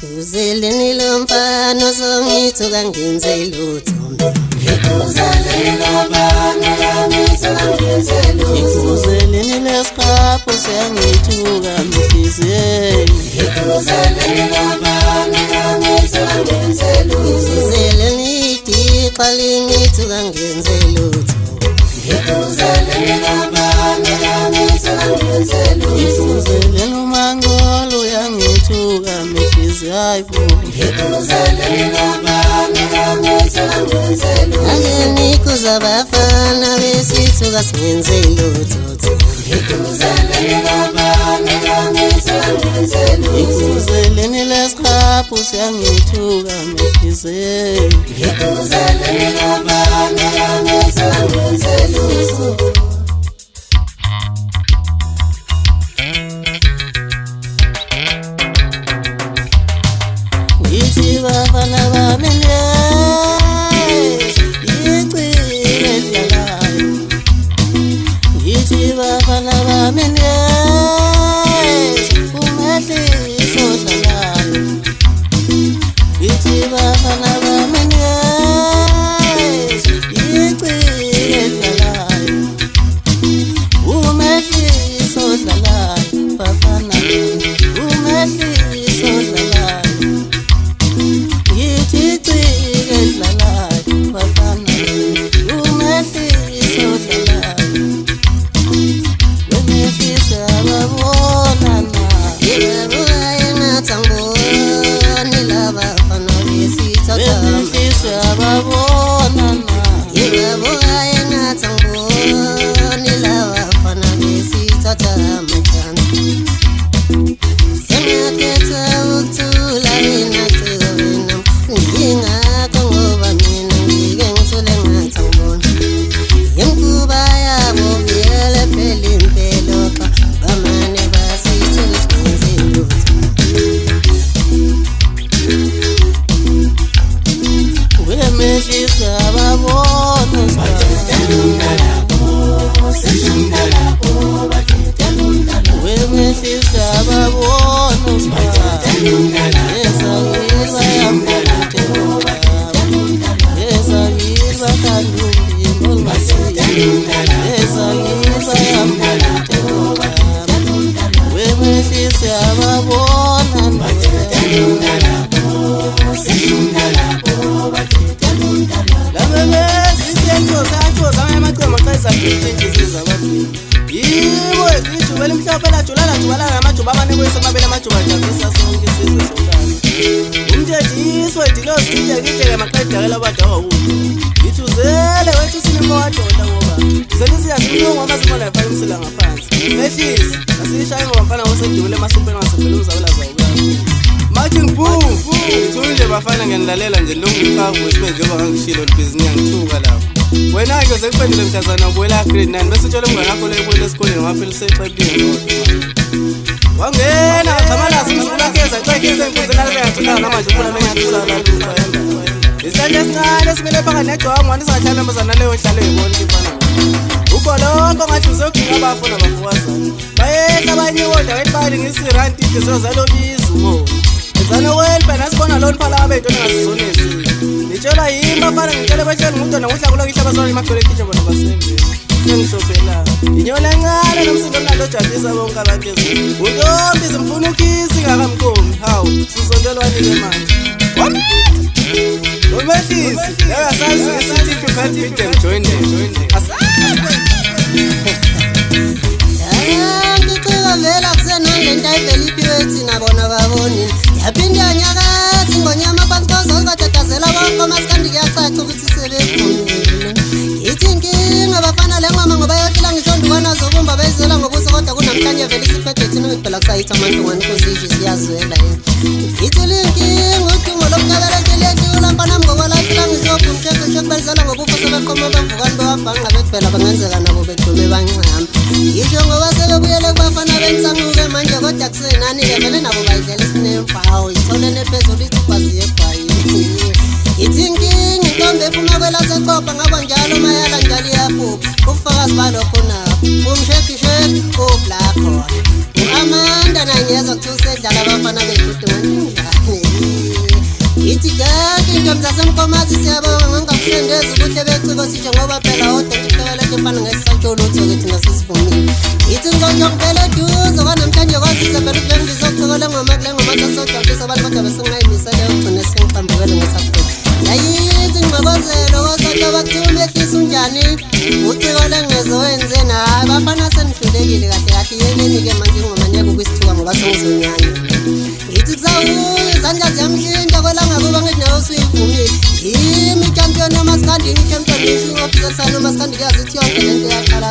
Uzeleni lomfana songithuka ngenze lutho. Uzeleni lesqapho sengithuka Mehlisi. Uzeleni itiqa lingithuka ngenze lutho. Uzeleni umangolo yangithuka Mehlisi hayibo. Angeni kuzabafana besithuka singenze lutho. Uzeleni lesqapho sengithuka Mehlisi. Ngithi bafana bami icile dlalayo. Ngithi bafana bami uMehlisi odlalayo. Ngithi bafana bami icile dlalayo. uMehlisi odlalayo bafana uMehlisi odlalayo. Mehlisi asishaye ngomfana osedule emasupeni wasebela umzabela zawukazi. Marching boom thunje bafana ngenilalela nje longifaka wesibe njengoba ngishilo libhizinisi ngithuka lapho. Wena ke sekuphendule mhlazana ubuela grade 9 bese utshela umngane wakho leyo esikoleni ngaphela seqedile ngodwa. Wangena chamalasi ngizulakeza xekise inkundla la yathula namanje ufuna lenyathusala lutho. Isanje sincane simele phaka negcwa ngwane sahlala amazana leyo hlalo yibona ifana. Ukolongo ngathi uzogcina abafuna bafuwazana. Bayehla abanye kodwa wetibali ngisirandi ngizozalo bizo. Ezana welpa nasibona lona phala abethu ngasizonezi. Ngitshela yimi abafana ngitshela bashela ngumntwana ngudla kula ngihlaba sona imakhole kitchen bona basembe. Sengishophela. Inyola encane nomsindo nalo jabulisa bonke abantu ezweni. Untombi simfuna ukisi ngakamqomi. Hawu sizondelwane ke manje. uMehlisi yasazi certificate item join asazi ngicela vela kusenangento ayivela iphiwe bona baboni yaphinda nyakazi ngonyama bantozo batatazela bonke masikandi kuyacaca ukuthi sebevumile ithi inkinga bafana le ngoma ngoba yohlala ngisho ndibona zobumba bezela ngobuso kodwa kunamhlanje vele isiphethe thina ngibhela kusayithi amantungwane kozisho siyazwela ithi linkinga udungo lokukabela ntelethula mfana mngokolahlala ngisho kumshekhe bezela ngobuso sebeqoma bavukani bewabhanqa bebhela bangenzeka nabo bedume bancama yisho ngoba sebebuyele kubafana bensanguke manje kodwa kusenani-ke vele nabo bayidlela isinemfawu ithole nephezulu ithi yebhayini ithi inkinga intombi ephuma kwelasecopa ngaba njalo mayala njalo iyaphupha ubufakazi balokho nabo umshekisheki ublakhona u-amanda nangeza kuthiwa usedlala abafana bedudu nganjani Senza semkomazi siyabonga ngakuhlendeza ukuthi beciko sije ngoba phela odokotela lefana ngesatsholo uthoke thina sisivumile. Ithi njonjo kuphela duzo kanamhlanje kwasize phela ukule ngizokucokola ngoma kule ngoma sasodabisa abantu kodwa besingayimisele ugcine singixambukele ngesafrika. Yayithi ngxokozelo kosoto bakuthiwa Mehlisi unjani uciko lengezo wenzeni hayi bafana senihlulekile kahle kahle yenini-ke manje ngomanyeka ukwisithuka ngoba sengizonyanya. Ngithi kusawuye izandla ziyamhlinta kwelangakuba ngithi nawe usuyivumile. Yimi champion noma sikhandini champion isho officer noma sikhandi kuyazi ithi yonke lento yaqala